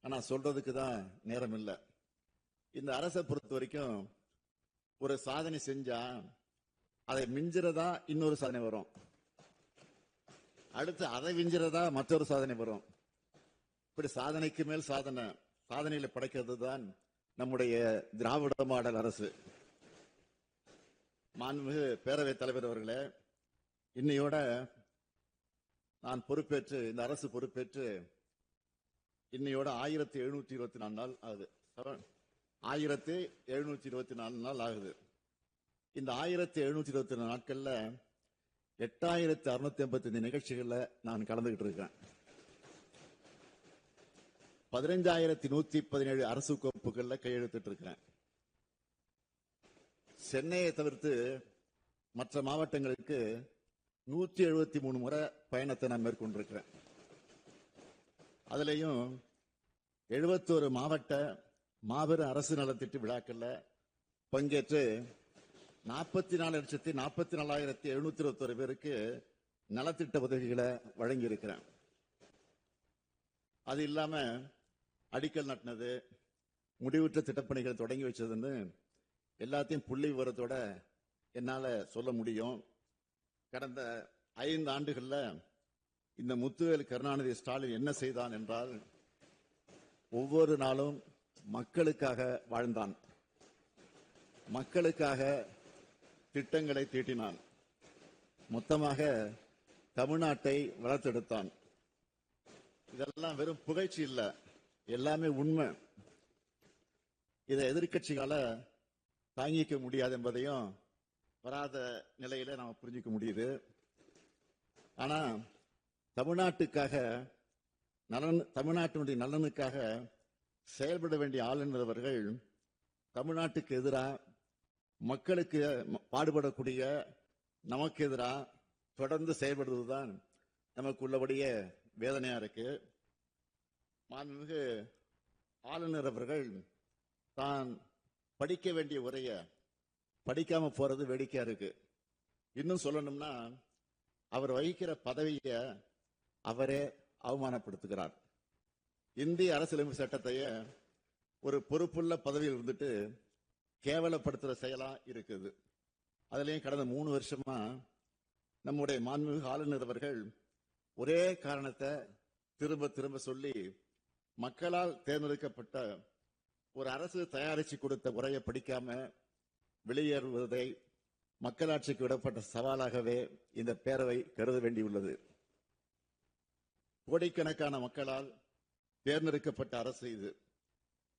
ஆனா சொல்றதுக்கு தான் நேரம் இல்லை. இந்த அரசை பொறுத்த வரைக்கும் ஒரு சாதனை செஞ்சா அதை மிஞ்சிறதா இன்னொரு சாதனை வரும், அடுத்து அதை விஞ்சிறதா மற்றொரு சாதனை வரும். இப்படி சாதனைக்கு மேல் சாதனை, சாதனைகளை படைக்கிறது தான் நம்முடைய திராவிட மாடல் அரசு. மாண்புமிகு பேரவைத் தலைவர் அவர்களே, இன்னையோட நான் பொறுப்பேற்று, இந்த அரசு பொறுப்பேற்று இன்னையோட 1724 நாள் ஆகுது. 1724 நாள் ஆகுது. இந்த 1724 நாட்கள்ல 8655 நிகழ்ச்சிகள்ல நான் கலந்துகிட்டு இருக்கேன். 15117 அரசு கோப்புகள்ல கையெழுத்திட்டு இருக்கிறேன். சென்னையை தவிர்த்து மற்ற மாவட்டங்களுக்கு 173 முறை பயணத்தை நான் மேற்கொண்டிருக்கிறேன். அதுலயும் 71 மாவட்ட மாபெரும் அரசு நலத்திட்ட விழாக்கள்ல பங்கேற்று 44,44,721 பேருக்கு நலத்திட்ட உதவிகளை வழங்கி இருக்கிறேன். அது இல்லாம அடிக்கல் நட்டினது, முடிவுற்ற திட்டப்பணிகள் தொடங்கி வச்சதுன்னு எல்லாத்தையும் புள்ளி விவரத்தோட என்னால சொல்ல முடியும். கடந்த 5 ஆண்டுகள்ல இந்த முத்துவேல் கருணாநிதி ஸ்டாலின் என்ன செய்தான் என்றால், ஒவ்வொரு நாளும் மக்களுக்காக வாழ்ந்தான், மக்களுக்காக திட்டங்களை தீட்டினான், மொத்தமாக தமிழ்நாட்டை வளர்த்தெடுத்தான். இதெல்லாம் வெறும் புகழ்ச்சி இல்ல, எல்லாமே உண்மை. இதை எதிர்கட்சிகால தாங்கிக்க முடியாது என்பதையும் வராத நிலையில நாம புரிஞ்சுக்க முடியுது. ஆனா தமிழ்நாட்டுக்காக தமிழ்நாட்டினுடைய நலனுக்காக செயல்பட வேண்டிய ஆளுநர் அவர்கள் தமிழ்நாட்டுக்கு எதிராக, மக்களுக்கு பாடுபடக்கூடிய நமக்கு எதிராக தொடர்ந்து செயல்படுவதுதான் நமக்கு உள்ளபடியே வேதனையா இருக்கு. மாண்புமிகு ஆளுநர் அவர்கள் தான் படிக்க வேண்டிய உரைய படிக்காம போறது வேடிக்கையா இருக்கு. இன்னும் சொல்லணும்னா, அவர் வகிக்கிற பதவியை அவரே அவமானப்படுத்துகிறார். இந்திய அரசியலமைப்பு சட்டத்தையே ஒரு பொறுப்புள்ள பதவியில் இருந்துட்டு கேவலப்படுத்துற செயலா இருக்குது. அதுலயும் கடந்த 3 வருஷமா நம்முடைய மாண்புமிகு ஆளுநர் அவர்கள் ஒரே காரணத்தை திரும்ப திரும்ப சொல்லி, மக்களால் தேர்ந்தெடுக்கப்பட்ட ஒரு அரசு தயாரிச்சு கொடுத்த உரையை படிக்காம வெளியேறுவதை மக்களாட்சிக்கு விடப்பட்ட சவாலாகவே இந்த பேரவை கருத வேண்டியுள்ளது. கோடிக்கணக்கான மக்களால் தேர்ந்தெடுக்கப்பட்ட அரசு இது.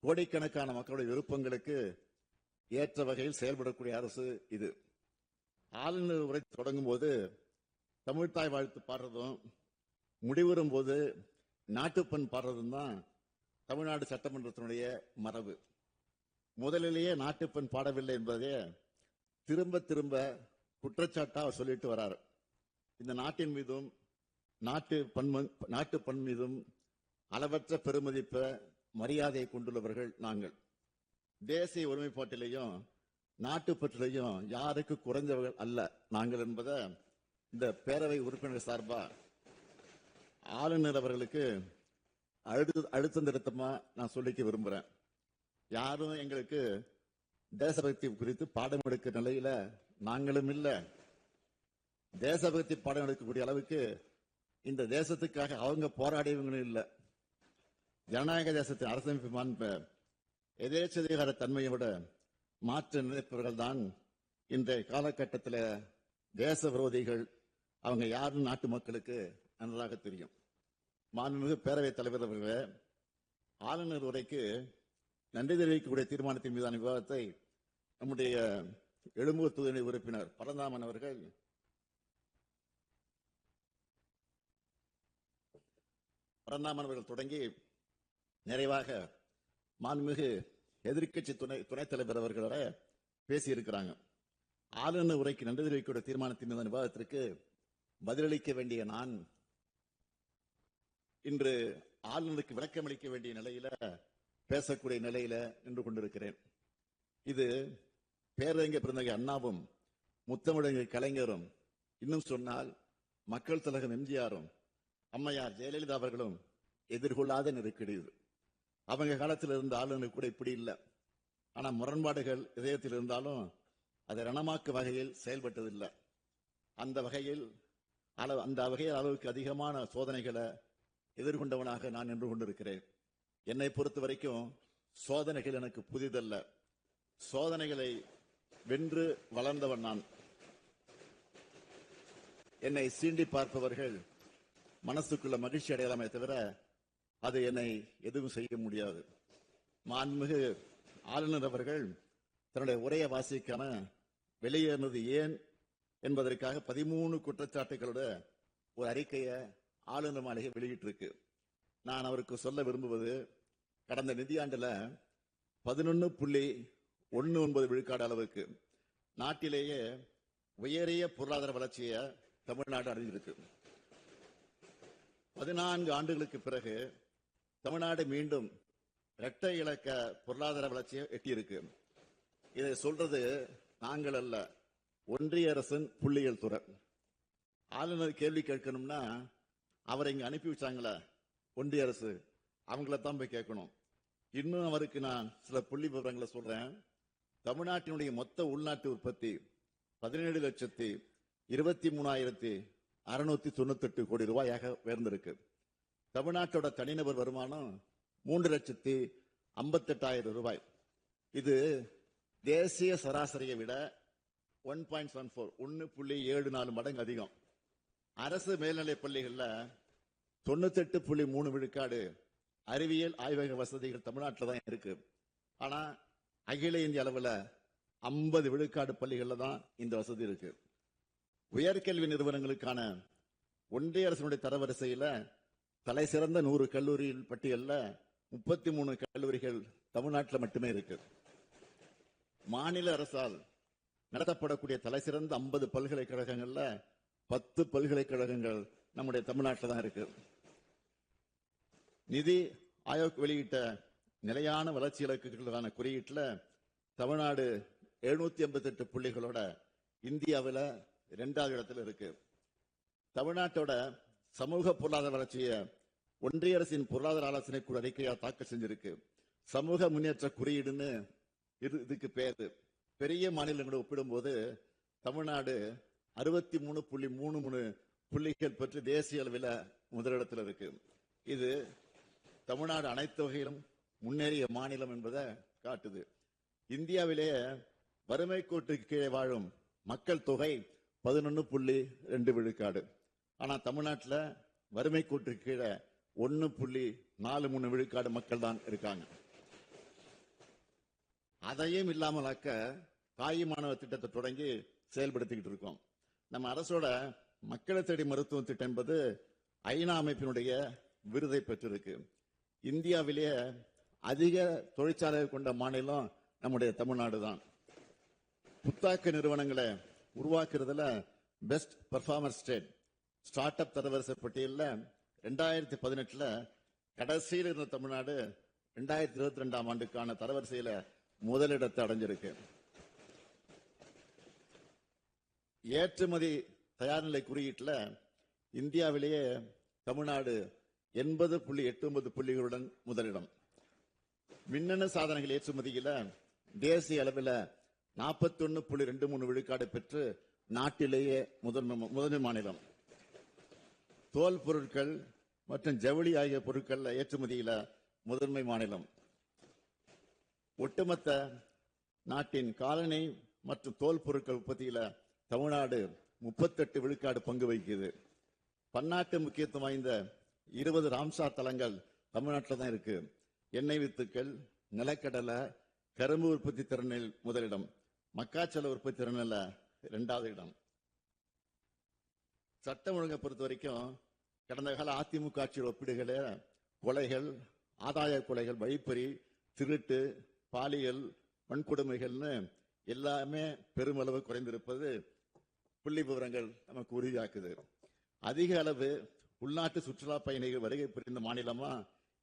கோடிக்கணக்கான மக்களுடைய விருப்பங்களுக்கு ஏற்ற வகையில் செயல்படக்கூடிய அரசு இது. ஆளுநர் உரை தொடங்கும் போது தமிழ்தாய் வாழ்த்து பாடுறதும், முடிவுறும் போது நாட்டுப்பண் பாடுறதும் தான் தமிழ்நாடு சட்டமன்றத்தினுடைய மரபு. முதலிலேயே நாட்டுப்பண் பாடவில்லை என்பதே திரும்ப திரும்ப குற்றச்சாட்டா அவர் சொல்லிட்டு வரார். இந்த நாட்டின் மீதும் நாட்டுப்பண் மீதும் அளவற்ற பெருமதிப்ப மரியாதையை கொண்டுள்ளவர்கள் நாங்கள். தேசிய ஒருமைப்பாட்டிலையும் நாட்டுப்பற்றிலையும் யாருக்கு குறைந்தவர்கள் அல்ல நாங்கள் என்பதை இந்த பேரவை உறுப்பினர் சார்பா ஆளுநர் அவர்களுக்கு அழுத்தம் திருத்தமா நான் சொல்லிக்க விரும்புறேன். யாரும் எங்களுக்கு தேசபக்தி குறித்து பாடம் எடுக்கிற நிலையில நாங்களும் இல்ல. தேசபக்தி பாடம் எடுக்கக்கூடிய அளவுக்கு இந்த தேசத்துக்காக அவங்க போராடியவங்களும் இல்ல. ஜனநாயக தேசத்தின் அரசமைப்பு மாண்ப எதேச்சதிகார தன்மையை விட மாற்ற நினைப்பவர்கள் தான் இன்றைய காலகட்டத்தில் தேச விரோதிகள். அவங்க யாரும் நாட்டு மக்களுக்கு நன்றாக தெரியும். மாண்புமிகு பேரவைத் தலைவர் அவர்களே, ஆளுநர் உரைக்கு நன்றி தெரிவிக்கக்கூடிய தீர்மானத்தின் மீதான விவாதத்தை நம்முடைய எழும்பூர் தொகுதி உறுப்பினர் பரந்தாமன் அவர்கள் தொடங்கி நிறைவாக மாண்புமிகு எதிர்க்கட்சி துணைத் தலைவர் அவர்களோட பேசியிருக்கிறாங்க. ஆளுநர் உரைக்கு நன்றி தெரிவிக்கக்கூடிய தீர்மானத்தின் மீதான விவாதத்திற்கு பதிலளிக்க வேண்டிய நான் இன்று ஆளுநருக்கு விளக்கம் அளிக்க வேண்டிய நிலையில, பேசக்கூடிய நிலையில நின்று கொண்டிருக்கிறேன். இது பேரறிஞர் பெருந்தகை அண்ணாவும் முத்தமிழறிஞர் கலைஞரும், இன்னும் சொன்னால் மக்கள் தலைவர் எம்ஜிஆரும் அம்மையார் ஜெயலலிதா அவர்களும் எதிர்கொள்ளாத நெருக்கடி. அவங்க காலத்தில் இருந்த ஆளுநர் கூட இப்படி இல்லை. ஆனா முரண்பாடுகள் இதயத்தில் இருந்தாலும் அதை ரணமாக்கும் வகையில் செயல்பட்டதில்லை. அந்த வகையில் அளவுக்கு அதிகமான சோதனைகளை எதிர்கொண்டவனாக நான் நின்று கொண்டிருக்கிறேன். என்னை பொறுத்த வரைக்கும் சோதனைகள் எனக்கு புதிதல்ல. சோதனைகளை வென்று வளர்ந்தவன் நான். என்னை சீண்டி பார்ப்பவர்கள் மனசுக்குள்ள மகிழ்ச்சி அடையலாமே தவிர அது என்னை எதுவும் செய்ய முடியாது. மாண்புமிகு ஆளுநர் அவர்கள் தன்னுடைய உரையை வாசிக்காம வெளியேறினது ஏன் என்பதற்காக 13 குற்றச்சாட்டுகளோட ஒரு அறிக்கையை ஆளுநர் மாளிகை வெளியிட்டிருக்கு. நான் அவருக்கு சொல்ல விரும்புவது, கடந்த நிதியாண்டுல 11.19 விழுக்காடு அளவுக்கு நாட்டிலேயே உயரிய பொருளாதார வளர்ச்சியை தமிழ்நாடு அடைஞ்சிருக்கு. 14 ஆண்டுகளுக்கு பிறகு தமிழ்நாடு மீண்டும் இரட்டை இலக்க பொருளாதார வளர்ச்சியை எட்டியிருக்கு. இதை சொல்றது நாங்கள் அல்ல, ஒன்றிய அரசின் புள்ளியியல் துறை. ஆளுநர் கேள்வி கேட்கணும்னா அவரை இங்க அனுப்பி வச்சாங்களே ஒன்றிய அரசு, அவங்களத்தான் போய் கேட்கணும். இன்னும் அவருக்கு நான் சில புள்ளி விவரங்களை சொல்றேன். தமிழ்நாட்டினுடைய மொத்த உள்நாட்டு உற்பத்தி 17,23,698 கோடி ரூபாயாக உயர்ந்திருக்கு. தமிழ்நாட்டோட தனிநபர் வருமானம் 3,58,000 ரூபாய். இது தேசிய சராசரியை விட 1.74 மடங்கு அதிகம். அரசு மேல்நிலை பள்ளிகள்ல 98.3 விழுக்காடு அறிவியல் ஆய்வக வசதிகள் தமிழ்நாட்டில் தான் இருக்கு. ஆனா அகில இந்திய அளவில் 50 விழுக்காடு பள்ளிகள்ல தான் இந்த வசதி இருக்கு. உயர்கல்வி நிறுவனங்களுக்கான ஒன்றிய அரசினுடைய தரவரிசையில தலை சிறந்த 100 கல்லூரி பட்டியல்ல 33 கல்லூரிகள் தமிழ்நாட்டில் மட்டுமே இருக்கு. மாநில அரசால் நடத்தப்படக்கூடிய தலை சிறந்த 50 பல்கலைக்கழகங்கள்ல 10 பல்கலைக்கழகங்கள் நம்முடைய தமிழ்நாட்டில் தான் இருக்கு. நிதி ஆயோக் வெளியிட்ட நிலையான வளர்ச்சி இலக்குகளுக்கான குறியீட்டில் தமிழ்நாடு 788 புள்ளிகளோட இந்தியாவில் 2வது இடத்துல இருக்கு. தமிழ்நாட்டோட சமூக பொருளாதார வளர்ச்சியை ஒன்றிய அரசின் பொருளாதார ஆலோசனை குழு அறிக்கையா தாக்கல் செஞ்சிருக்கு. சமூக முன்னேற்ற குறியீடுன்னு இதுக்கு பேரு. பெரிய மாநிலங்களோடு ஒப்பிடும்போது தமிழ்நாடு 63.33 புள்ளிகள் பெற்று தேசிய அளவில் முதலிடத்தில் இருக்கு. இது தமிழ்நாடு அனைத்து வகையிலும் முன்னேறிய மாநிலம் என்பதை காட்டுது. இந்தியாவிலேயே வறுமை கோட்டுக்கு கீழே வாழும் மக்கள் தொகை 11.2 விழுக்காடு. ஆனா தமிழ்நாட்டில் வறுமை கோட்டுக்கு கீழே 1.43 விழுக்காடு மக்கள் தான் இருக்காங்க. அதையும் இல்லாமலாக்க தாய் மாணவர் திட்டத்தை தொடங்கி செயல்படுத்திக்கிட்டு இருக்கோம். நம்ம அரசோட மக்களை தேடி மருத்துவ திட்டம் என்பது ஐநா அமைப்பினுடைய விருதை பெற்றிருக்கு. இந்தியாவிலேயே அதிக தொழிற்சாலைகள் கொண்ட மாநிலம் நம்முடைய தமிழ்நாடு தான். புத்தாக்க நிறுவனங்களை உருவாக்குறதுல best performer state startup தரவரிசை பட்டியலில் 2018 கடைசியில் இருந்த தமிழ்நாடு 2022 ஆண்டுக்கான தரவரிசையில முதலிடத்தை அடைஞ்சிருக்கு. ஏற்றுமதி தயார்நிலை குறியீட்டில் இந்தியாவிலேயே தமிழ்நாடு 80.89 புள்ளிகளுடன் முதலிடம். மின்னணு சாதனங்கள் ஏற்றுமதியில தேசிய அளவில் 41.23 விழுக்காடு பெற்று நாட்டிலேயே முதன்மை மாநிலம். தோல் பொருட்கள் மற்றும் ஜவுளி ஆகிய பொருட்கள் ஏற்றுமதியில முதன்மை மாநிலம். ஒட்டுமொத்த நாட்டின் காலணி மற்றும் தோல் பொருட்கள் உற்பத்தியில தமிழ்நாடு 38 விழுக்காடு பங்கு வகிக்குது. பன்னாட்டு முக்கியத்துவம் வாய்ந்த 20 ராம்சார் தலங்கள் தமிழ்நாட்டில் தான் இருக்கு. எண்ணெய் வித்துக்கள், நிலக்கடலை, கரும்பு உற்பத்தி திறனில் முதலிடம், மக்காச்சோள உற்பத்தி திறனில் 2வது இடம். சட்டம் ஒழுங்கை பொறுத்த வரைக்கும் கடந்த கால அதிமுக ஆட்சியோட ஒப்பிடுகள கொலைகள், ஆதாய கொலைகள், வழிப்பறி, திருட்டு, பாலியல் வன்கொடுமைகள்னு எல்லாமே பெருமளவு குறைந்திருப்பது புள்ளி விவரங்கள் நமக்கு உறுதியாக்குது. அதிக அளவு உள்நாட்டு சுற்றுலா பயணிகள் வருகை புரிந்த மாநிலமா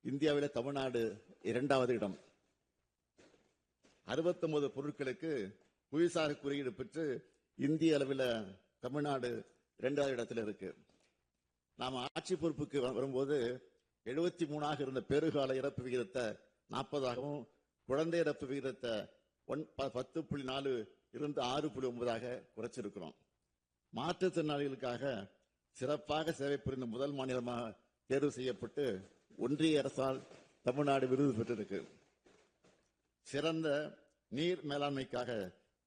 இந்தியாவில தமிழ்நாடு 2வது இடம். 69 பொருட்களுக்கு புவிசார் குறியீடு பெற்று இந்திய அளவில் தமிழ்நாடு 2வது இடத்துல இருக்கு. நாம ஆட்சி பொறுப்புக்கு வரும்போது 73 இருந்த பெருகால இறப்பு விகிதத்தை 40ஆகவும் குழந்தை இறப்பு விகிதத்தை 10.4 இருந்து 6.9 குறைச்சிருக்கிறோம். மாற்றுத்திறனாளிகளுக்காக சிறப்பாக சேவை புரிந்த முதல் மாநிலமாக தேர்வு செய்யப்பட்டு ஒன்றிய அரசால் தமிழ்நாடு விருது பெற்றிருக்கு. சிறந்த நீர் மேலாண்மைக்காக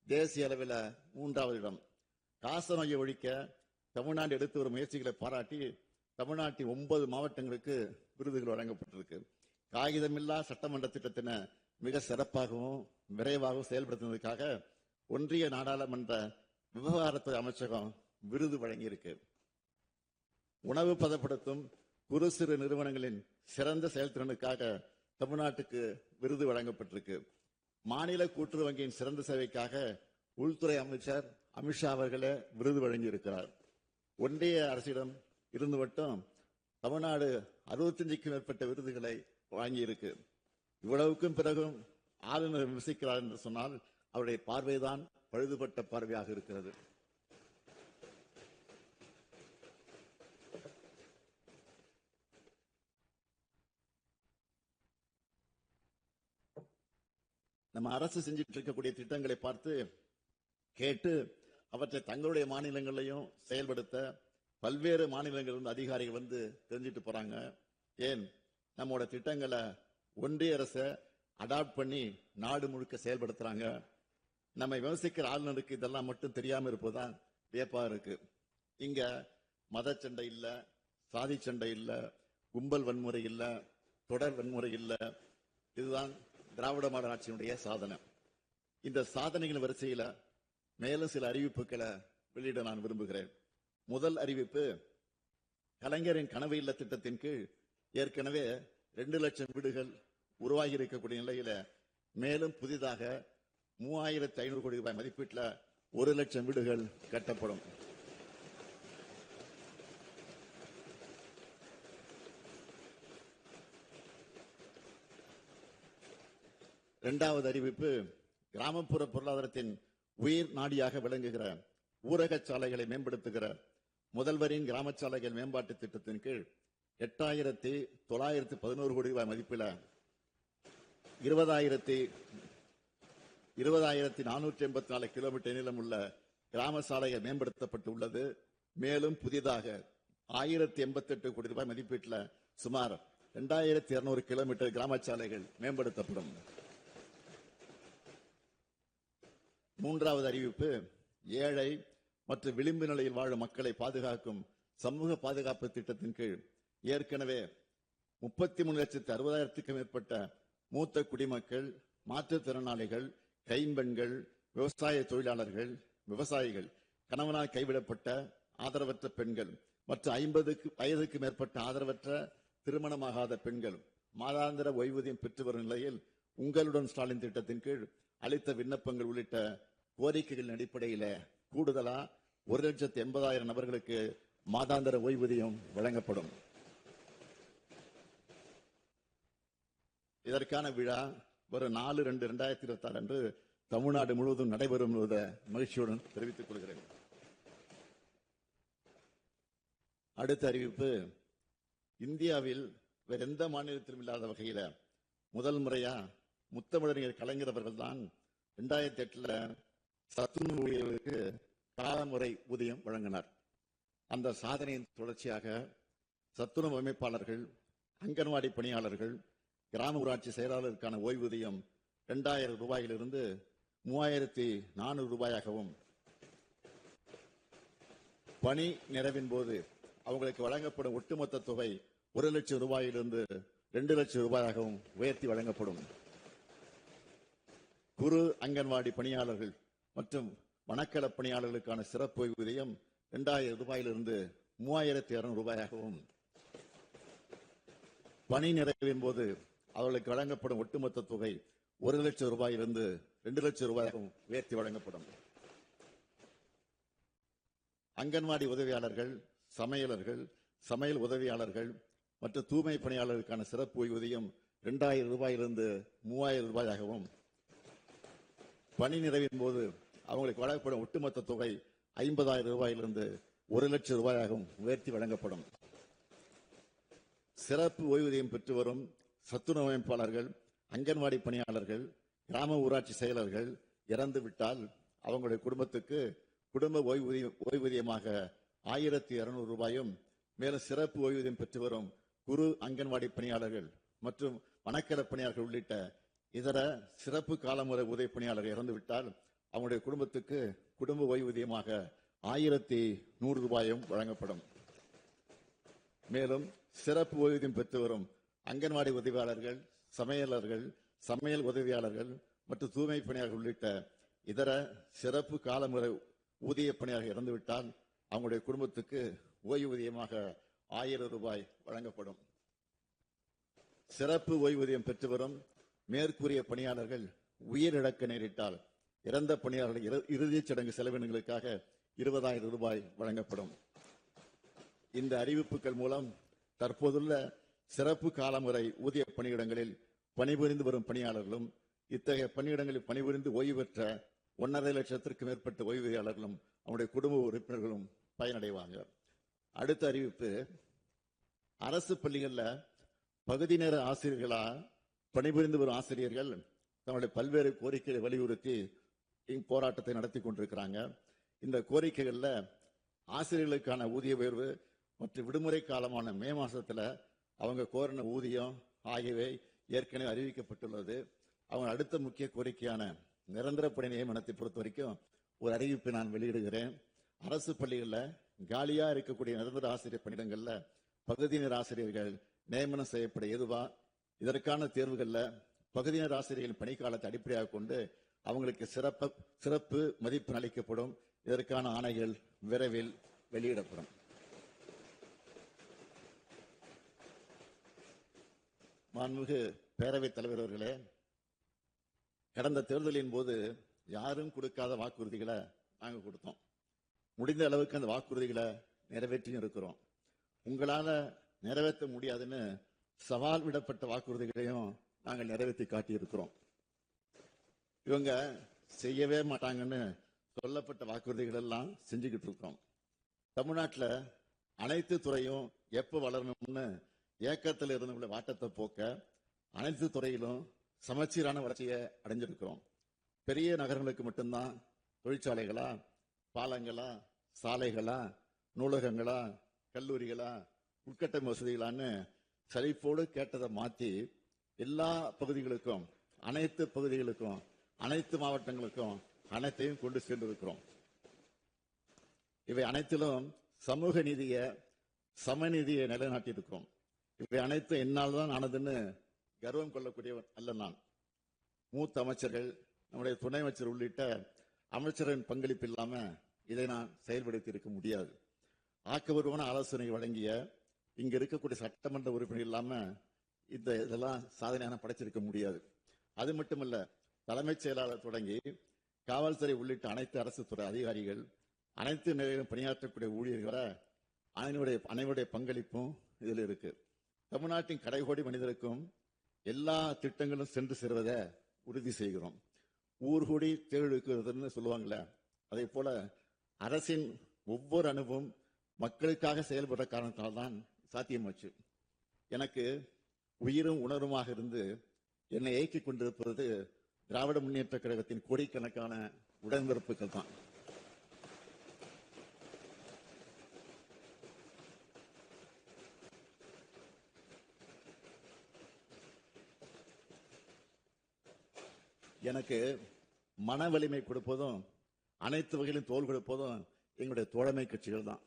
தேசிய அளவில் 3வது இடம். காசநோயை ஒழிக்க தமிழ்நாடு எடுத்து வரும் முயற்சிகளை பாராட்டி தமிழ்நாட்டின் 9 மாவட்டங்களுக்கு விருதுகள் வழங்கப்பட்டிருக்கு. காகிதமில்லா சட்டமன்ற திட்டத்தினை மிக சிறப்பாகவும் விரைவாகவும் செயல்படுத்துவதற்காக ஒன்றிய நாடாளுமன்ற விவகாரத்துறை அமைச்சகம் விருது வழங்கியிருக்கு. உணவு பதப்படுத்தும் குறு சிறு நிறுவனங்களின் சிறந்த செயல்திறனுக்காக தமிழ்நாட்டுக்கு விருது வழங்கப்பட்டிருக்கு. மாநில கூட்டுறவு வங்கியின் சிறந்த சேவைக்காக உள்துறை அமைச்சர் அமித்ஷா அவர்களே விருது வழங்கியிருக்கிறார். ஒன்றிய அரசிடம் இருந்து மட்டும் தமிழ்நாடு 65க்கும் மேற்பட்ட விருதுகளை வாங்கியிருக்கு. இவ்வளவுக்கும் பிறகும் ஆளுநர் விமர்சிக்கிறார் என்று சொன்னால் அவருடைய பார்வைதான் பழுதுபட்ட பார்வையாக இருக்கிறது. நம்ம அரசு செஞ்சிட்டு இருக்கக்கூடிய திட்டங்களை பார்த்து கேட்டு அவற்றை தங்களுடைய மாநிலங்களிலையும் செயல்படுத்த பல்வேறு மாநிலங்களிலிருந்து அதிகாரிகள் வந்து தெரிஞ்சிட்டு போறாங்க. ஏன் நம்மோட திட்டங்களை ஒன்றிய அரசை அடாப்ட் பண்ணி நாடு முழுக்க செயல்படுத்துறாங்க. நம்ம விமர்சிக்கிற ஆளுநருக்கு இதெல்லாம் மட்டும் தெரியாம இருப்பதுதான் வியப்பா இருக்கு. இங்க மத சண்டை இல்ல, சாதி சண்டை இல்ல, கும்பல் வன்முறை இல்ல, தொடர் வன்முறை இல்ல. இதுதான் திராவிட மாடல் ஆட்சியினுடைய சாதனை. இந்த சாதனைகள் வரிசையில மேலும் சில அறிவிப்புகளை வெளியிட நான் விரும்புகிறேன். முதல் அறிவிப்பு, கலைஞரின் கனவு இல்ல திட்டத்தின் கீழ் ஏற்கனவே 2 லட்சம் வீடுகள் உருவாகி இருக்கக்கூடிய நிலையில மேலும் புதிதாக 3500 கோடி ரூபாய் மதிப்பீட்டில் 1 லட்சம் வீடுகள் கட்டப்படும். இரண்டாவது அறிவிப்பு, கிராமப்புற பொருளாதாரத்தின் உயிர் நாடியாக விளங்குகிற ஊரக சாலைகளை மேம்படுத்துகிற முதல்வரின் கிராம சாலைகள் மேம்பாட்டு திட்டத்தின் கீழ் 8,911 கோடி ரூபாய் மதிப்பில் 20,484 கிலோமீட்டர் நீளம் உள்ள கிராம சாலைகள் மேம்படுத்தப்பட்டுள்ளது. மேலும் புதிதாக 1,088 கோடி ரூபாய் மதிப்பீட்டில் சுமார் 2,200 கிலோமீட்டர் கிராம சாலைகள் மேம்படுத்தப்படும். மூன்றாவது அறிவிப்பு, ஏழை மற்றும் விளிம்பு நிலையில் வாழும் மக்களை பாதுகாக்கும் சமூக பாதுகாப்பு திட்டத்தின் கீழ் ஏற்கனவே 33,60,000க்கும் மேற்பட்ட மூத்த குடிமக்கள், மாற்றுத்திறனாளிகள், கைம்பெண்கள், விவசாய தொழிலாளர்கள், விவசாயிகள், கணவனால் கைவிடப்பட்ட ஆதரவற்ற பெண்கள் மற்றும் 50 வயதுக்கு மேற்பட்ட ஆதரவற்ற திருமணமாகாத பெண்கள் மாதாந்திர ஓய்வூதியம் பெற்று வரும் நிலையில் உங்களுடன் ஸ்டாலின் திட்டத்தின் கீழ் அளித்த விண்ணப்பங்கள் உள்ளிட்ட கோரிக்கைகளின் அடிப்படையில் கூடுதலா 1,80,000 நபர்களுக்கு மாதாந்திர ஓய்வூதியம் வழங்கப்படும். இதற்கான விழா வரும் 4/2/2026 அன்று தமிழ்நாடு முழுவதும் நடைபெறும் மகிழ்ச்சியுடன் தெரிவித்துக் கொள்கிறேன். அடுத்த அறிவிப்பு, இந்தியாவில் வேற எந்த மாநிலத்திலும் இல்லாத வகையில முதல் முறையா முத்தமிழறிஞர் கலைஞர் அவர்கள் தான் 2008 சத்துணவு ஊழியர்களுக்கு காலமுறை ஊதியம் வழங்கினார். அந்த சாதனையின் தொடர்ச்சியாக சத்துணவு அமைப்பாளர்கள், அங்கன்வாடி பணியாளர்கள், கிராம ஊராட்சி செயலாளருக்கான ஓய்வூதியம் 2,000 ரூபாயிலிருந்து 3,400 ரூபாயாகவும், பணி நிறைவின் போது அவங்களுக்கு வழங்கப்படும் ஒட்டுமொத்த தொகை 1 லட்சம் ரூபாயிலிருந்து 2 லட்சம் ரூபாயாகவும் உயர்த்தி வழங்கப்படும். குறு அங்கன்வாடி பணியாளர்கள் மற்றும் வனக்கள பணியாளர்களுக்கான சிறப்பு ஓய்வூதியம் 2,000 ரூபாயிலிருந்து 3,200 ரூபாயாகவும், பணி நிறைவின் போது அவர்களுக்கு வழங்கப்படும் ஒட்டுமொத்த தொகை 1 லட்சம் ரூபாயிலிருந்து 2 லட்சம் ரூபாயாகவும் உயர்த்தி வழங்கப்படும். அங்கன்வாடி உதவியாளர்கள், சமையலர்கள், சமையல் உதவியாளர்கள் மற்றும் தூய்மை பணியாளர்களுக்கான சிறப்பு ஓய்வூதியம் 2,000 ரூபாயிலிருந்து 3,000 ரூபாயாகவும், பணி நிறைவின் போது அவங்களுக்கு வழங்கப்படும் ஒட்டுமொத்த தொகை 50,000 ரூபாயிலிருந்து 1 லட்சம் ரூபாயாகவும் உயர்த்தி வழங்கப்படும். சிறப்பு ஓய்வூதியம் பெற்று வரும் சத்துணவு அமைப்பாளர்கள், அங்கன்வாடி பணியாளர்கள், கிராம ஊராட்சி செயலர்கள் இறந்து விட்டால் அவங்களுடைய குடும்பத்துக்கு குடும்ப ஓய்வூதியமாக 1200 ரூபாயும், மேலும் சிறப்பு ஓய்வூதியம் பெற்று வரும் குறு அங்கன்வாடி பணியாளர்கள் மற்றும் வனக்கல பணியாளர்கள் உள்ளிட்ட இதர சிறப்பு காலமுறை உதவி பணியாளர்கள் இறந்துவிட்டால் அவங்களுடைய குடும்பத்துக்கு குடும்ப ஓய்வூதியமாக 1100 ரூபாயும் வழங்கப்படும். மேலும் சிறப்பு ஓய்வூதியம் பெற்று வரும் அங்கன்வாடி உதவியாளர்கள், சமையலர்கள், சமையல் உதவியாளர்கள் மற்றும் தூய்மை பணியாளர்கள் உள்ளிட்ட இதர சிறப்பு காலமுறை ஊதிய பணியாளர்கள் இறந்துவிட்டால் அவங்களுடைய குடும்பத்துக்கு ஓய்வூதியமாக 1000 ரூபாய் வழங்கப்படும். சிறப்பு ஓய்வூதியம் பெற்று வரும் மேற்கூறிய பணியாளர்கள் உயிரிழக்க நேரிட்டால் இறந்த பணியாளர்கள் இறுதிச் சடங்கு செலவினங்களுக்காக 20,000 ரூபாய் வழங்கப்படும். இந்த அறிவிப்புகள் மூலம் தற்போதுள்ள சிறப்பு காலமுறை ஊதிய பணியிடங்களில் பணிபுரிந்து வரும் பணியாளர்களும் இத்தகைய பணியிடங்களில் பணிபுரிந்து ஓய்வு பெற்ற 1.5 லட்சத்திற்கும் மேற்பட்ட ஓய்வூதியாளர்களும் அவருடைய குடும்ப உறுப்பினர்களும் பயனடைவாங்க. அடுத்த அறிவிப்பு, அரசு பள்ளிகளில் பகுதி நேர ஆசிரியர்களா பணிபுரிந்து வரும் ஆசிரியர்கள் தங்களுடைய பல்வேறு கோரிக்கைகளை வலியுறுத்தி போராட்டத்தை நடத்தி கொண்டிருக்கிறாங்க. இந்த கோரிக்கைகள்ல ஆசிரியர்களுக்கான ஊதிய உயர்வு மற்றும் விடுமுறை காலமான மே மாசத்துல அவங்க கோரின ஊதியம் ஆகியவை ஏற்கனவே அறிவிக்கப்பட்டுள்ளது. அவங்க அடுத்த முக்கிய கோரிக்கையான நிரந்தர பணி நியமனத்தை பொறுத்த வரைக்கும் ஒரு அறிவிப்பை நான் வெளியிடுகிறேன். அரசு பள்ளிகளில் காலியா இருக்கக்கூடிய நிரந்தர ஆசிரியர் பணியிடங்கள்ல பகுதி நேர ஆசிரியர்கள் நியமனம் செய்யப்பட ஏதுவா, இதற்கான தேர்வுகள்ல பகுதி நேர ஆசிரியர்களின் பணிக்காலத்தை அடிப்படையாக கொண்டு அவங்களுக்கு சிறப்பு மதிப்பெண் அளிக்கப்படும். இதற்கான ஆணைகள் விரைவில் வெளியிடப்படும். மாண்புமிகு பேரவைத் தலைவர் அவர்களே, கடந்த தேர்தலின் போது யாரும் கொடுக்காத வாக்குறுதிகளை நாங்க கொடுத்தோம். முடிந்த அளவுக்கு அந்த வாக்குறுதிகளை நிறைவேற்றியும் இருக்கிறோம். உங்களால நிறைவேற்ற முடியாதுன்னு சவால் விடப்பட்ட வாக்குறுதிகளையும் நாங்கள் நிறைவேற்றி காட்டியிருக்கிறோம். இவங்க செய்யவே மாட்டாங்கன்னு சொல்லப்பட்ட வாக்குறுதிகள் எல்லாம் செஞ்சுக்கிட்டு இருக்கோம். தமிழ்நாட்டில் அனைத்து துறையும் எப்ப வளரணும்னு ஏக்கத்தில் இருந்த வாட்டத்தை போக்க அனைத்து துறையிலும் சமச்சீரான வளர்ச்சியை அடைஞ்சிருக்கிறோம். பெரிய நகரங்களுக்கு மட்டும்தான் தொழிற்சாலைகளா, பாலங்களா, சாலைகளா, நூலகங்களா, கல்லூரிகளா, உட்கட்டமை வசதிகளான்னு சலிப்போடு கேட்டதை மாற்றி எல்லா பகுதிகளுக்கும், அனைத்து பகுதிகளுக்கும், அனைத்து மாவட்டங்களுக்கும் அனைத்தையும் கொண்டு சென்றிருக்கிறோம். இவை அனைத்திலும் சமூக நீதியை, சமநீதியை நிலைநாட்டியிருக்கிறோம். இவை அனைத்தும் என்னால் தான் ஆனதுன்னு கர்வம் கொள்ளக்கூடியவன் அல்ல நான். மூத்த அமைச்சர்கள், நம்முடைய துணை அமைச்சர் உள்ளிட்ட அமைச்சரின் பங்களிப்பு இல்லாம இதை நான் செயல்படுத்தி இருக்க முடியாது. ஆக்கபூர்வமான ஆலோசனை வழங்கிய இங்க இருக்கக்கூடிய சட்டமன்ற உறுப்பினர் இல்லாம இதெல்லாம் சாதனையான படைச்சிருக்க முடியாது. அது மட்டுமல்ல, தலைமைச் செயலாளர் தொடங்கி காவல்துறை உள்ளிட்ட அனைத்து அரசு துறை அதிகாரிகள், அனைத்து நிலையிலும் பணியாற்றக்கூடிய ஊழியர்களை அனைவருடைய பங்களிப்பும் இதில் இருக்கு. தமிழ்நாட்டின் கடைகோடி மனிதருக்கும் எல்லா திட்டங்களும் சென்று சேருவதை உறுதி செய்கிறோம். ஊர்கூடி தேர்தலுக்குன்னு சொல்லுவாங்கல்ல, அதே போல அரசின் ஒவ்வொரு அணுவும் மக்களுக்காக செயல்படுற காரணத்தால்தான் சாத்தியமாச்சு. எனக்கு உயிரும் உணர்வுமாக இருந்து என்னை இயக்கிக் கொண்டிருப்பது திராவிட முன்னேற்ற கழகத்தின் கோடிக்கணக்கான உடன்பிறப்புகள் தான். எனக்கு மன வலிமை கொடுப்பதும் அனைத்து வகையிலும் தோல் கொடுப்பதும் எங்களுடைய தோழமை கட்சிகள் தான்.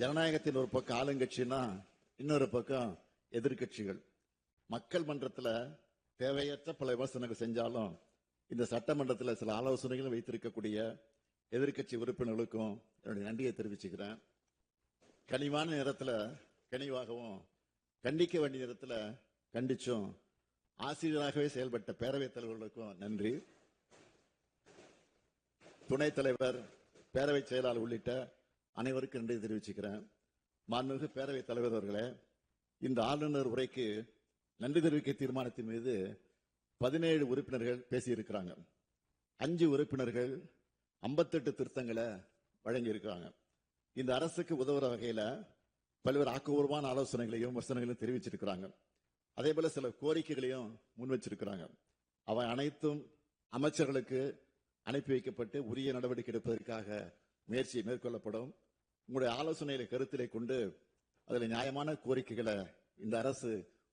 ஜனநாயகத்தின் ஒரு பக்கம் ஆளுங்கட்சின்னா இன்னொரு பக்கம் எதிர்கட்சிகள். மக்கள் மன்றத்தில் தேவையற்ற பல விமர்சனங்கள் செஞ்சாலும் இந்த சட்டமன்றத்தில் சில ஆலோசனைகள் வைத்திருக்கக்கூடிய எதிர்கட்சி உறுப்பினர்களுக்கும் என்னுடைய நன்றியை தெரிவிச்சுக்கிறேன். கனிவான நேரத்தில் கனிவாகவும், கண்டிக்க வேண்டிய நேரத்தில் கண்டிச்சும் ஆசிரியராகவே செயல்பட்ட பேரவைத் தலைவர்களுக்கும் நன்றி. துணைத் தலைவர், பேரவை செயலாளர் உள்ளிட்ட அனைவருக்கும் நன்றி தெரிவிச்சுக்கிறேன். மாண்புமிகு பேரவைத் தலைவர் அவர்களே, இந்த ஆளுநர் உரைக்கு நன்றி தெரிவிக்க தீர்மானத்தின் மீது 17 உறுப்பினர்கள் பேசியிருக்கிறாங்க. 5 உறுப்பினர்கள் 58 திருத்தங்களை வழங்கி இருக்கிறாங்க. இந்த அரசுக்கு உதவுற வகையில பல்வேறு ஆக்கப்பூர்வமான ஆலோசனைகளையும் விமர்சனங்களையும் தெரிவிச்சிருக்கிறாங்க. அதே போல சில கோரிக்கைகளையும் முன் வச்சிருக்கிறாங்க. அவை அனைத்தும் அமைச்சர்களுக்கு அனுப்பி வைக்கப்பட்டு உரிய நடவடிக்கை எடுப்பதற்காக முயற்சி மேற்கொள்ளப்படும். உங்களுடைய ஆலோசனைகளை கருத்திலே கொண்டு அதில் நியாயமான கோரிக்கைகளை இந்த அரசு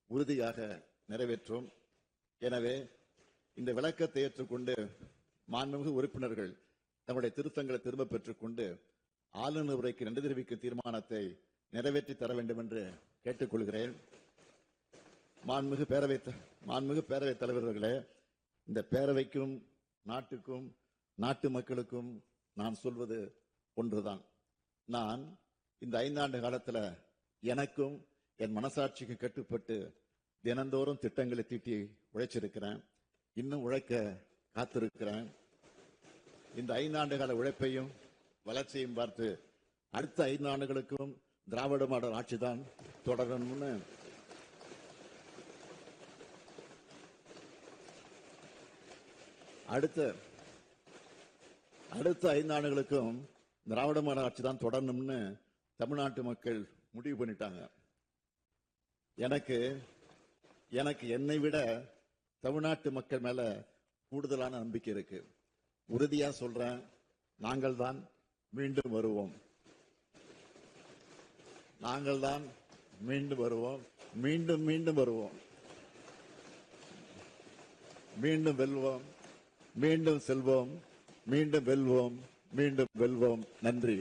உறுதியாக நிறைவேற்றும். எனவே இந்த விளக்கத்தை ஏற்றுக்கொண்டு மாண்புமிகு உறுப்பினர்கள் தங்களுடைய திருத்தங்களை திரும்ப பெற்றுக்கொண்டு ஆளுநர் உரைக்கு நன்றி தெரிவிக்கும் தீர்மானத்தை நிறைவேற்றி தர வேண்டும் என்று கேட்டுக்கொள்கிறேன். மாண்புமிகு பேரவைத் தலைவர்களே, இந்த பேரவைக்கும் நாட்டுக்கும் நாட்டு மக்களுக்கும் நான் சொல்வது ஒன்றுதான். நான் இந்த 5 ஆண்டு காலத்துல எனக்கும் என் மனசாட்சிக்கு கட்டுப்பட்டு தினந்தோறும் திட்டங்களை தீட்டி உழைச்சிருக்கிறேன். இன்னும் உழைக்க காத்திருக்கிறேன். இந்த 5 ஆண்டு கால உழைப்பையும் வளர்ச்சியையும் பார்த்து அடுத்த 5 ஆண்டுகளுக்கும் திராவிட மாடல் ஆட்சி தான் தொடரணும்னு அடுத்த 5 ஆண்டுகளுக்கும் திராவிட மாடல் ஆட்சி தான் தொடரணும்னு தமிழ்நாட்டு மக்கள் முடிவு பண்ணிட்டாங்க. எனக்கு என்னை விட தமிழ்நாட்டு மக்கள் மேல கூடுதலான நம்பிக்கை இருக்கு. உறுதியா சொல்றேன், நாங்கள் தான் மீண்டும் வருவோம். நாங்கள் தான் மீண்டும் வருவோம். மீண்டும் மீண்டும் வருவோம். மீண்டும் வெல்வோம். மீண்டும் செல்வோம். மீண்டும் வெல்வோம். மீண்டும் வெல்வோம். நன்றி.